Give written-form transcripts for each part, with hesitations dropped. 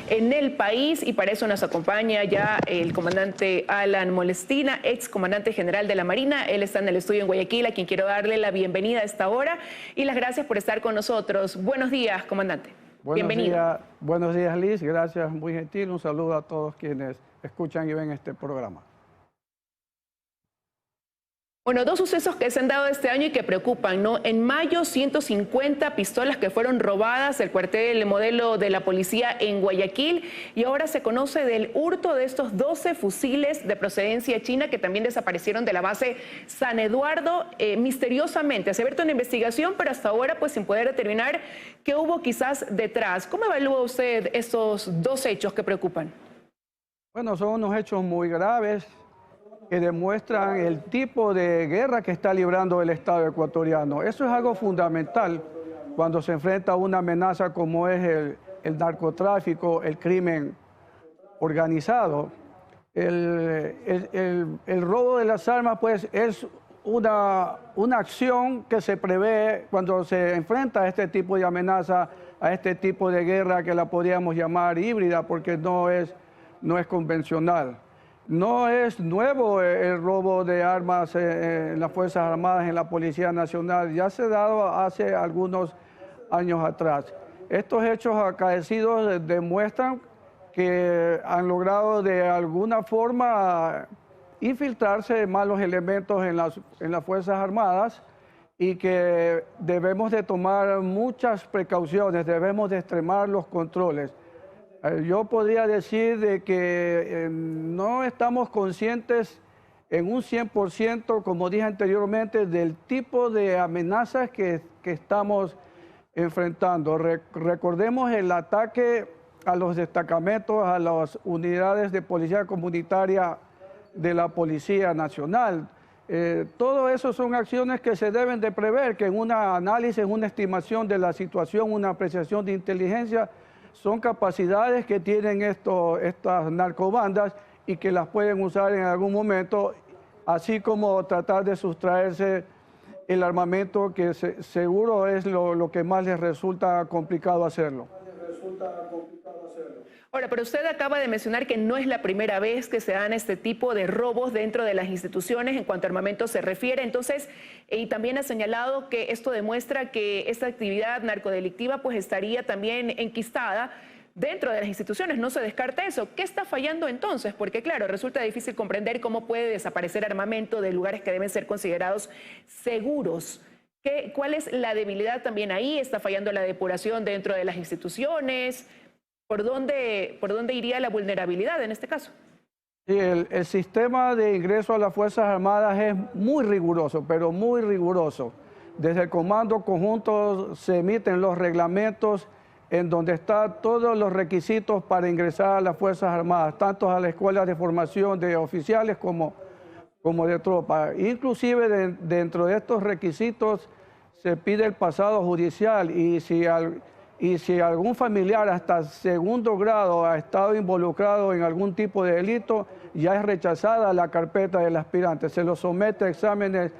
en el país, y para eso nos acompaña ya el comandante Alan Molestina, ex comandante general de la Marina. Él está en el estudio en Guayaquil, a quien quiero darle la bienvenida a esta hora y las gracias por estar con nosotros. Buenos días, comandante. Bienvenido. Buenos días, Liz. Gracias, muy gentil. Un saludo a todos quienes escuchan y ven este programa. Bueno, dos sucesos que se han dado este año y que preocupan, ¿no? En mayo, 150 pistolas que fueron robadas del cuartel modelo de la policía en Guayaquil, y ahora se conoce del hurto de estos 12 fusiles de procedencia china que también desaparecieron de la base San Eduardo misteriosamente. Se ha abierto una investigación, pero hasta ahora pues sin poder determinar qué hubo quizás detrás. ¿Cómo evalúa usted estos dos hechos que preocupan? Bueno, son unos hechos muy graves que demuestran el tipo de guerra que está librando el Estado ecuatoriano. Eso es algo fundamental cuando se enfrenta a una amenaza como es el narcotráfico, el crimen organizado. El robo de las armas pues es una acción que se prevé cuando se enfrenta a este tipo de amenaza, a este tipo de guerra que la podríamos llamar híbrida porque no es convencional. No es nuevo el robo de armas en las Fuerzas Armadas, en la Policía Nacional. Ya se ha dado hace algunos años atrás. Estos hechos acaecidos demuestran que han logrado de alguna forma infiltrarse malos elementos en las Fuerzas Armadas y que debemos de tomar muchas precauciones, debemos de extremar los controles. Yo podría decir de que no estamos conscientes en un 100%, como dije anteriormente, del tipo de amenazas que estamos enfrentando. Recordemos el ataque a los destacamentos, a las unidades de policía comunitaria de la Policía Nacional. Todo eso son acciones que se deben de prever, que en un análisis, en una estimación de la situación, una apreciación de inteligencia, son capacidades que tienen estas narcobandas y que las pueden usar en algún momento, así como tratar de sustraerse el armamento, que seguro es lo que más les resulta complicado hacerlo. Ahora, pero usted acaba de mencionar que no es la primera vez que se dan este tipo de robos dentro de las instituciones en cuanto a armamento se refiere. Entonces, y también ha señalado que esto demuestra que esta actividad narcodelictiva pues estaría también enquistada dentro de las instituciones. No se descarta eso. ¿Qué está fallando entonces? Porque claro, resulta difícil comprender cómo puede desaparecer armamento de lugares que deben ser considerados seguros. ¿Cuál es la debilidad también ahí? ¿Está fallando la depuración dentro de las instituciones? ¿Por dónde iría la vulnerabilidad en este caso? Sí, el sistema de ingreso a las Fuerzas Armadas es muy riguroso, pero muy riguroso. Desde el Comando Conjunto se emiten los reglamentos en donde están todos los requisitos para ingresar a las Fuerzas Armadas, tanto a la Escuela de Formación de Oficiales como de tropa. Inclusive dentro de estos requisitos se pide el pasado judicial y si algún familiar hasta segundo grado ha estado involucrado en algún tipo de delito, ya es rechazada la carpeta del aspirante, se lo somete a exámenes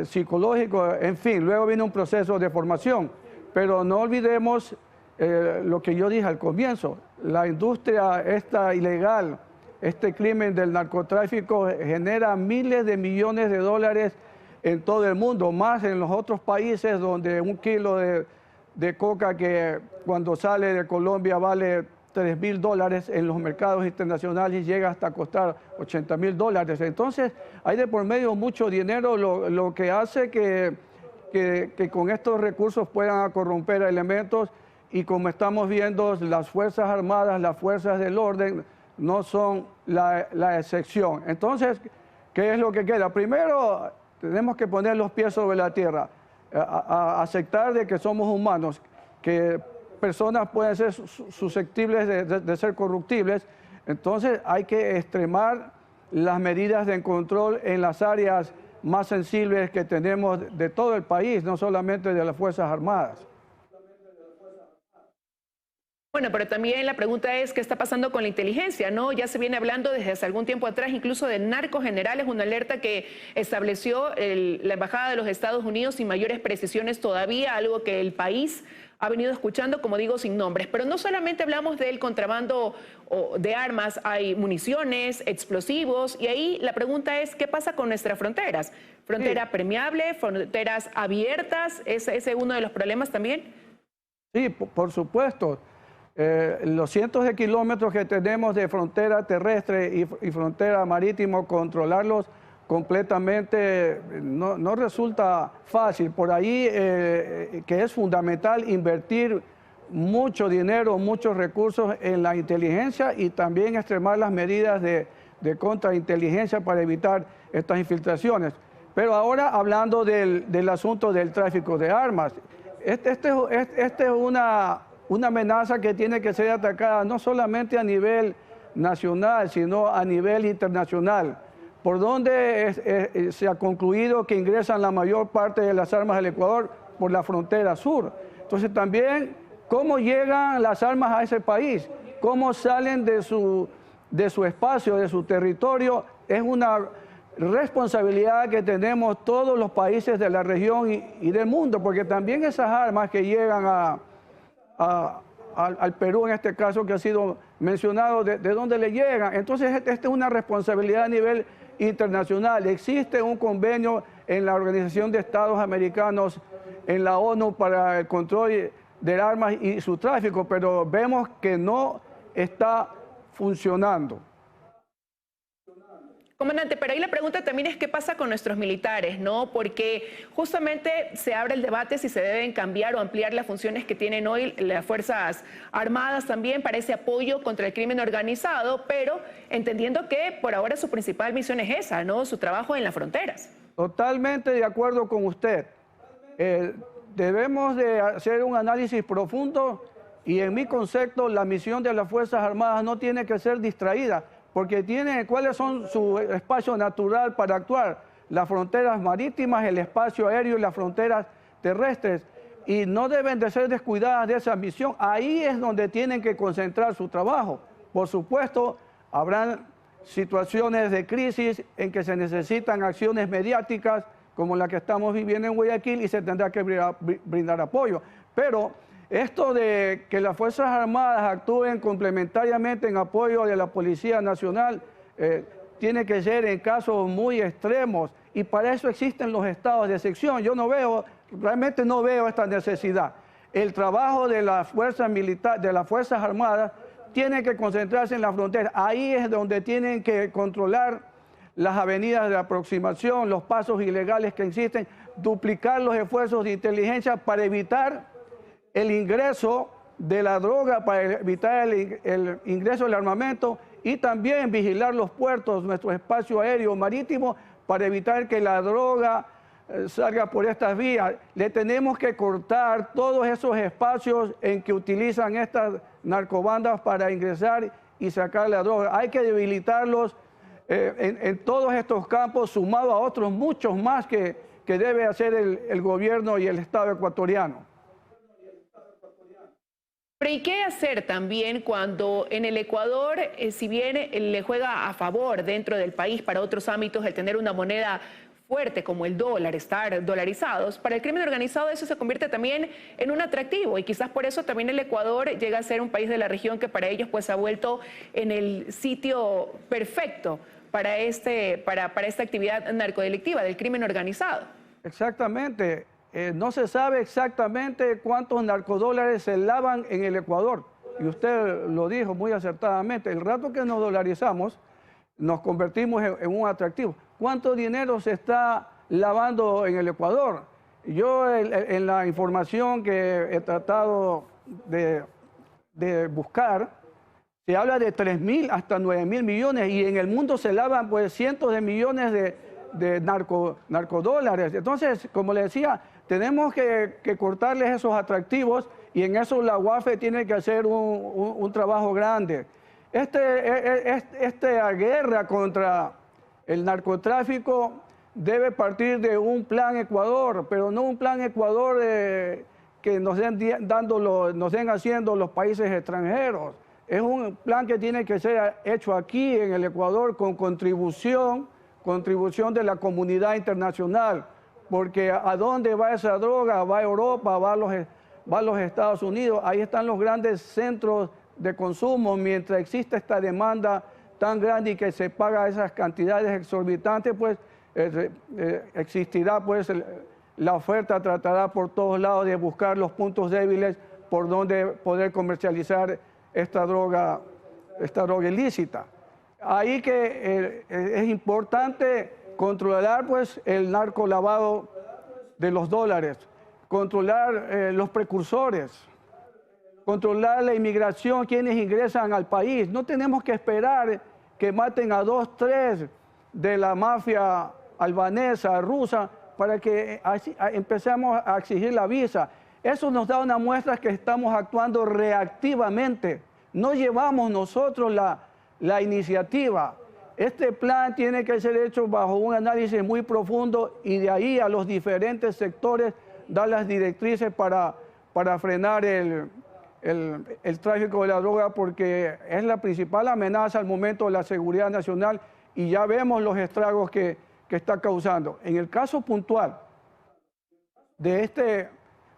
psicológicos, en fin, luego viene un proceso de formación. Pero no olvidemos lo que yo dije al comienzo, la industria esta ilegal, este crimen del narcotráfico genera miles de millones de dólares en todo el mundo, más en los otros países donde un kilo de coca que cuando sale de Colombia vale $3.000 en los mercados internacionales y llega hasta costar $80.000. Entonces hay de por medio mucho dinero, lo que hace que con estos recursos puedan corromper elementos, y como estamos viendo, las Fuerzas Armadas, las Fuerzas del Orden no son la excepción. Entonces, ¿qué es lo que queda? Primero, tenemos que poner los pies sobre la tierra, aceptar de que somos humanos, que personas pueden ser susceptibles de ser corruptibles. Entonces hay que extremar las medidas de control en las áreas más sensibles que tenemos de todo el país, no solamente de las Fuerzas Armadas. Bueno, pero también la pregunta es qué está pasando con la inteligencia, ¿no? Ya se viene hablando desde hace algún tiempo atrás, incluso de narcogenerales, una alerta que estableció la Embajada de los Estados Unidos sin mayores precisiones todavía, algo que el país ha venido escuchando, como digo, sin nombres. Pero no solamente hablamos del contrabando de armas, hay municiones, explosivos, y ahí la pregunta es, ¿qué pasa con nuestras fronteras? ¿Frontera permeable, fronteras abiertas? ¿Ese es uno de los problemas también? Sí, por supuesto. Los cientos de kilómetros que tenemos de frontera terrestre y frontera marítima, controlarlos completamente no resulta fácil. Por ahí que es fundamental invertir mucho dinero, muchos recursos en la inteligencia y también extremar las medidas de contrainteligencia para evitar estas infiltraciones. Pero ahora hablando del asunto del tráfico de armas, este es una amenaza que tiene que ser atacada no solamente a nivel nacional, sino a nivel internacional, por donde se ha concluido que ingresan la mayor parte de las armas del Ecuador por la frontera sur. Entonces también, ¿cómo llegan las armas a ese país? ¿Cómo salen de su espacio, de su territorio? Es una responsabilidad que tenemos todos los países de la región y del mundo, porque también esas armas que llegan al Perú, en este caso que ha sido mencionado, de dónde le llegan. Entonces, esta es una responsabilidad a nivel internacional. Existe un convenio en la Organización de Estados Americanos, en la ONU, para el control de armas y su tráfico, pero vemos que no está funcionando. Comandante, pero ahí la pregunta también es qué pasa con nuestros militares, ¿no? Porque justamente se abre el debate si se deben cambiar o ampliar las funciones que tienen hoy las Fuerzas Armadas también para ese apoyo contra el crimen organizado, pero entendiendo que por ahora su principal misión es esa, ¿no? Su trabajo en las fronteras. Totalmente de acuerdo con usted. Debemos de hacer un análisis profundo y en mi concepto la misión de las Fuerzas Armadas no tiene que ser distraída, porque tiene cuáles son su espacio natural para actuar, las fronteras marítimas, el espacio aéreo y las fronteras terrestres, y no deben de ser descuidadas de esa misión. Ahí es donde tienen que concentrar su trabajo. Por supuesto, habrán situaciones de crisis en que se necesitan acciones mediáticas como la que estamos viviendo en Guayaquil y se tendrá que brindar apoyo, pero esto de que las Fuerzas Armadas actúen complementariamente en apoyo de la Policía Nacional tiene que ser en casos muy extremos y para eso existen los estados de excepción. Yo realmente no veo esta necesidad. El trabajo de las fuerzas militares, de las Fuerzas Armadas, tiene que concentrarse en la frontera. Ahí es donde tienen que controlar las avenidas de aproximación, los pasos ilegales que existen, duplicar los esfuerzos de inteligencia para evitar el ingreso de la droga, para evitar el ingreso del armamento y también vigilar los puertos, nuestro espacio aéreo marítimo, para evitar que la droga salga por estas vías. Le tenemos que cortar todos esos espacios en que utilizan estas narcobandas para ingresar y sacar la droga. Hay que debilitarlos en todos estos campos, sumado a otros muchos más que debe hacer el gobierno y el Estado ecuatoriano. Pero ¿y qué hacer también cuando en el Ecuador, si bien le juega a favor dentro del país para otros ámbitos el tener una moneda fuerte como el dólar, estar dolarizados, para el crimen organizado eso se convierte también en un atractivo y quizás por eso también el Ecuador llega a ser un país de la región que para ellos pues ha vuelto en el sitio perfecto para esta actividad narcodelictiva del crimen organizado? Exactamente. No se sabe exactamente cuántos narcodólares se lavan en el Ecuador. Y usted lo dijo muy acertadamente. El rato que nos dolarizamos, nos convertimos en un atractivo. ¿Cuánto dinero se está lavando en el Ecuador? Yo en la información que he tratado de buscar, se habla de 3.000 hasta 9.000 millones y en el mundo se lavan pues cientos de millones de narcodólares. Entonces, como le decía, tenemos que cortarles esos atractivos y en eso la UAFE tiene que hacer un trabajo grande. Esta guerra contra el narcotráfico debe partir de un plan Ecuador, pero no un plan Ecuador que nos den haciendo los países extranjeros. Es un plan que tiene que ser hecho aquí en el Ecuador con contribución de la comunidad internacional, porque ¿a dónde va esa droga? Va a Europa, va va a los Estados Unidos. Ahí están los grandes centros de consumo. Mientras existe esta demanda tan grande y que se paga esas cantidades exorbitantes, pues existirá pues la oferta, tratará por todos lados de buscar los puntos débiles por donde poder comercializar esta droga ilícita. Ahí que es importante controlar pues el narcolavado de los dólares, controlar los precursores, controlar la inmigración, quienes ingresan al país. No tenemos que esperar que maten a 2, 3 de la mafia albanesa, rusa, para que empecemos a exigir la visa. Eso nos da una muestra que estamos actuando reactivamente. No llevamos nosotros la iniciativa. Este plan tiene que ser hecho bajo un análisis muy profundo y de ahí a los diferentes sectores dar las directrices para frenar el tráfico de la droga, porque es la principal amenaza al momento de la seguridad nacional y ya vemos los estragos que está causando. En el caso puntual de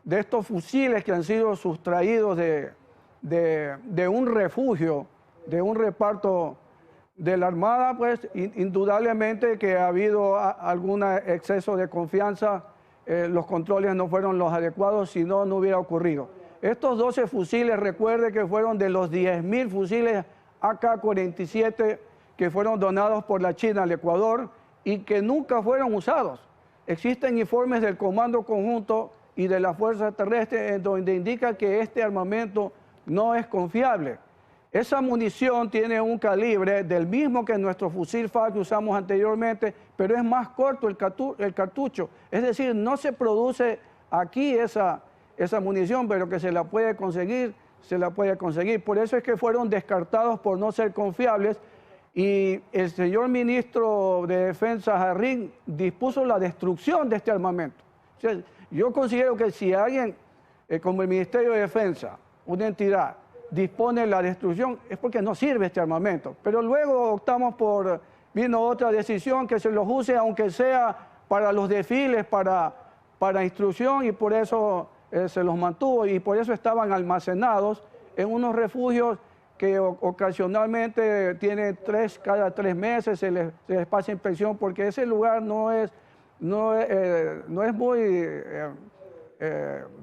estos fusiles que han sido sustraídos de un refugio, de un reparto de la Armada, pues indudablemente que ha habido algún exceso de confianza, los controles no fueron los adecuados, si no, no hubiera ocurrido. Estos 12 fusiles, recuerde que fueron de los 10.000 fusiles AK-47 que fueron donados por la China al Ecuador y que nunca fueron usados. Existen informes del Comando Conjunto y de la Fuerza Terrestre en donde indica que este armamento no es confiable. Esa munición tiene un calibre del mismo que nuestro fusil FAL que usamos anteriormente, pero es más corto el cartucho. Es decir, no se produce aquí esa munición, pero que se la puede conseguir, se la puede conseguir. Por eso es que fueron descartados por no ser confiables y el señor ministro de Defensa, Jarrín, dispuso la destrucción de este armamento. O sea, yo considero que si alguien, como el Ministerio de Defensa, una entidad, dispone la destrucción, es porque no sirve este armamento. Pero luego optamos vino otra decisión que se los use, aunque sea para los desfiles, para instrucción, y por eso se los mantuvo, y por eso estaban almacenados en unos refugios que ocasionalmente tiene cada 3 meses, se les pasa inspección, porque ese lugar no es muy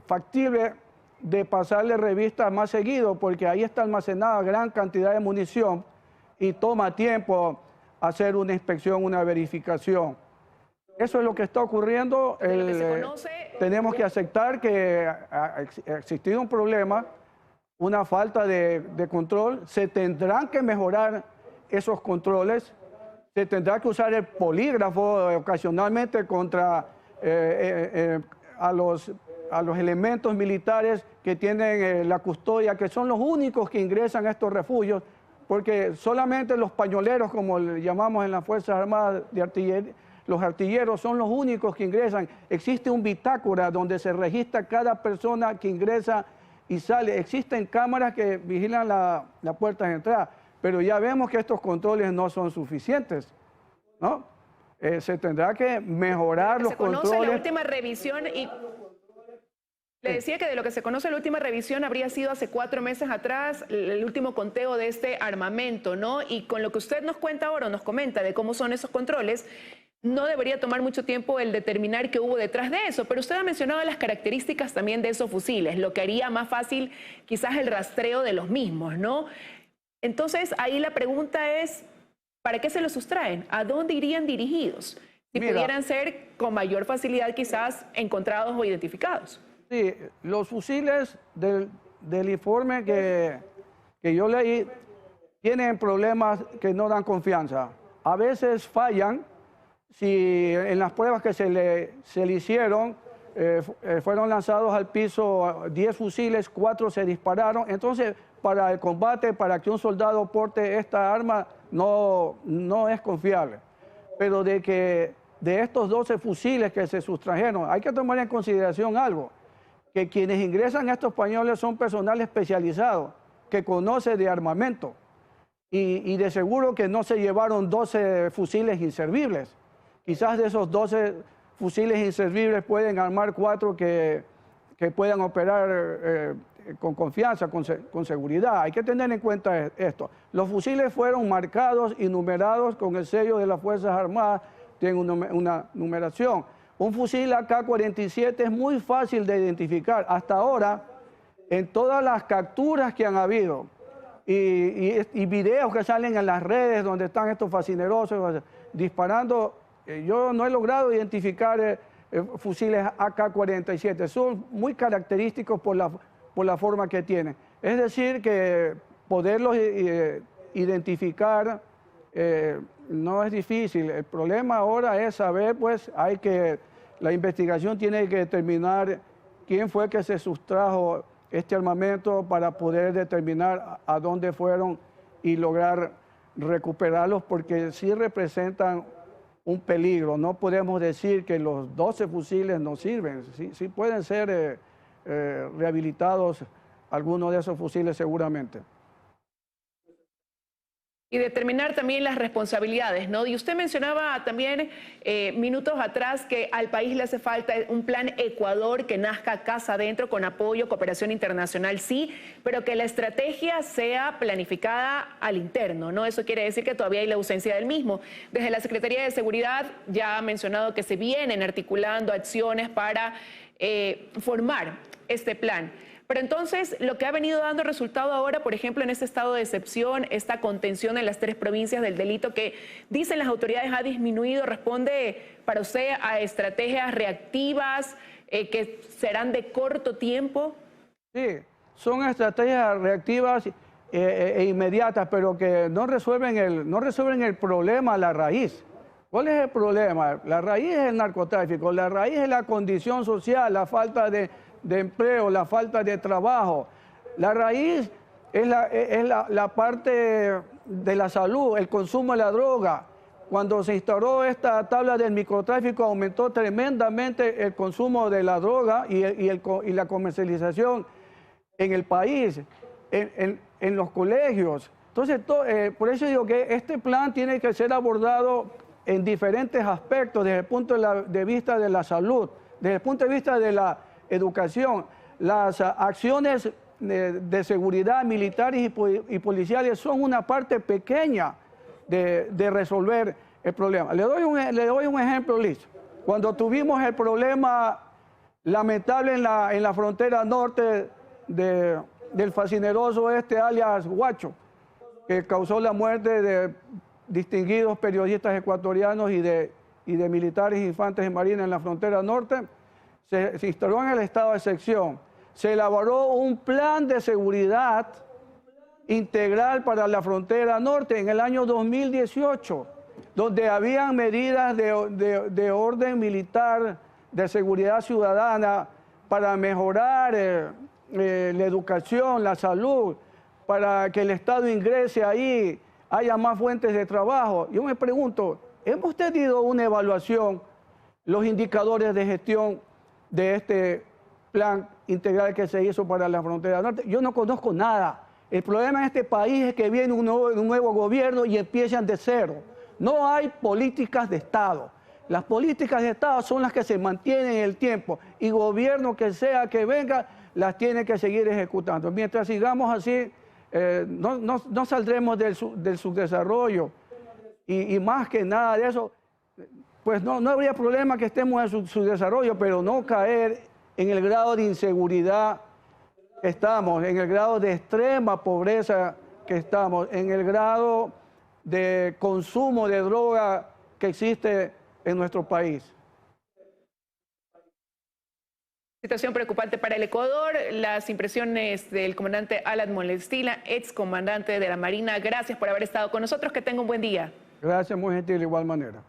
factible de pasarle revistas más seguido, porque ahí está almacenada gran cantidad de munición y toma tiempo hacer una inspección, una verificación. Eso es lo que está ocurriendo. Tenemos que aceptar que ha existido un problema, una falta de control. Se tendrán que mejorar esos controles, se tendrá que usar el polígrafo ocasionalmente contra a los elementos militares que tienen la custodia, que son los únicos que ingresan a estos refugios, porque solamente los pañoleros, como le llamamos en las Fuerzas Armadas de Artillería, los artilleros son los únicos que ingresan. Existe un bitácora donde se registra cada persona que ingresa y sale. Existen cámaras que vigilan la puerta de entrada, pero ya vemos que estos controles no son suficientes, ¿no? Se tendrá que mejorar los controles. Se conoce la última revisión y... Le decía que de lo que se conoce la última revisión habría sido hace 4 meses atrás, el último conteo de este armamento, ¿no? Y con lo que usted nos cuenta ahora, nos comenta de cómo son esos controles, no debería tomar mucho tiempo el determinar qué hubo detrás de eso, pero usted ha mencionado las características también de esos fusiles, lo que haría más fácil quizás el rastreo de los mismos, ¿no? Entonces, ahí la pregunta es, ¿para qué se los sustraen? ¿A dónde irían dirigidos? Si pudieran ser con mayor facilidad quizás encontrados o identificados. Sí, los fusiles del informe que yo leí tienen problemas que no dan confianza. A veces fallan. Si en las pruebas que se le hicieron fueron lanzados al piso 10 fusiles, 4 se dispararon. Entonces, para el combate, para que un soldado porte esta arma, no es confiable. Pero de estos 12 fusiles que se sustrajeron, hay que tomar en consideración algo, que quienes ingresan a estos pañoles son personal especializado, que conoce de armamento, y de seguro que no se llevaron 12 fusiles inservibles. Quizás de esos 12 fusiles inservibles pueden armar 4 que que puedan operar con confianza, con seguridad. Hay que tener en cuenta esto. Los fusiles fueron marcados y numerados con el sello de las Fuerzas Armadas, tienen una numeración. Un fusil AK-47 es muy fácil de identificar. Hasta ahora, en todas las capturas que han habido y videos que salen en las redes donde están estos fascinerosos disparando, yo no he logrado identificar fusiles AK-47. Son muy característicos por la forma que tienen. Es decir, que poderlos identificar no es difícil. El problema ahora es saber, pues, la investigación tiene que determinar quién fue que se sustrajo este armamento para poder determinar a dónde fueron y lograr recuperarlos, porque sí representan un peligro. No podemos decir que los 12 fusiles no sirven. Sí pueden ser rehabilitados algunos de esos fusiles seguramente. Y determinar también las responsabilidades, ¿no? Y usted mencionaba también minutos atrás que al país le hace falta un plan Ecuador que nazca casa adentro con apoyo, cooperación internacional, sí, pero que la estrategia sea planificada al interno, ¿no? Eso quiere decir que todavía hay la ausencia del mismo. Desde la Secretaría de Seguridad ya ha mencionado que se vienen articulando acciones para formar este plan. Pero entonces, lo que ha venido dando resultado ahora, por ejemplo, en este estado de excepción, esta contención en las 3 provincias del delito que dicen las autoridades ha disminuido, ¿responde para usted a estrategias reactivas que serán de corto tiempo? Sí, son estrategias reactivas e inmediatas, pero que no resuelven el problema a la raíz. ¿Cuál es el problema? La raíz es el narcotráfico, la raíz es la condición social, la falta de empleo, la falta de trabajo. La raíz es la parte de la salud, el consumo de la droga. Cuando se instauró esta tabla del microtráfico, aumentó tremendamente el consumo de la droga y la comercialización en el país, en los colegios. Entonces, por eso digo que este plan tiene que ser abordado en diferentes aspectos, desde el punto de vista de la salud, desde el punto de vista de la educación. Las acciones de seguridad militares y policiales son una parte pequeña de resolver el problema. Le doy un ejemplo, Liz. Cuando tuvimos el problema lamentable en la frontera norte del fascineroso alias Guacho, que causó la muerte de distinguidos periodistas ecuatorianos y de militares, infantes y marines en la frontera norte, se instaló en el estado de excepción. Se elaboró un plan de seguridad integral para la frontera norte en el año 2018, donde habían medidas de orden militar, de seguridad ciudadana, para mejorar la educación, la salud, para que el Estado ingrese ahí, haya más fuentes de trabajo. Yo me pregunto, ¿hemos tenido una evaluación, los indicadores de gestión de este plan integral que se hizo para la frontera norte? Yo no conozco nada. El problema en este país es que viene un nuevo gobierno y empiezan de cero. No hay políticas de Estado. Las políticas de Estado son las que se mantienen en el tiempo y gobierno que sea que venga las tiene que seguir ejecutando. Mientras sigamos así, no saldremos del subdesarrollo y más que nada de eso, pues no habría problema que estemos en su desarrollo, pero no caer en el grado de inseguridad que estamos, en el grado de extrema pobreza que estamos, en el grado de consumo de droga que existe en nuestro país. Situación preocupante para el Ecuador. Las impresiones del comandante Alan Molestina, excomandante de la Marina. Gracias por haber estado con nosotros. Que tenga un buen día. Gracias, muy gentil, de igual manera.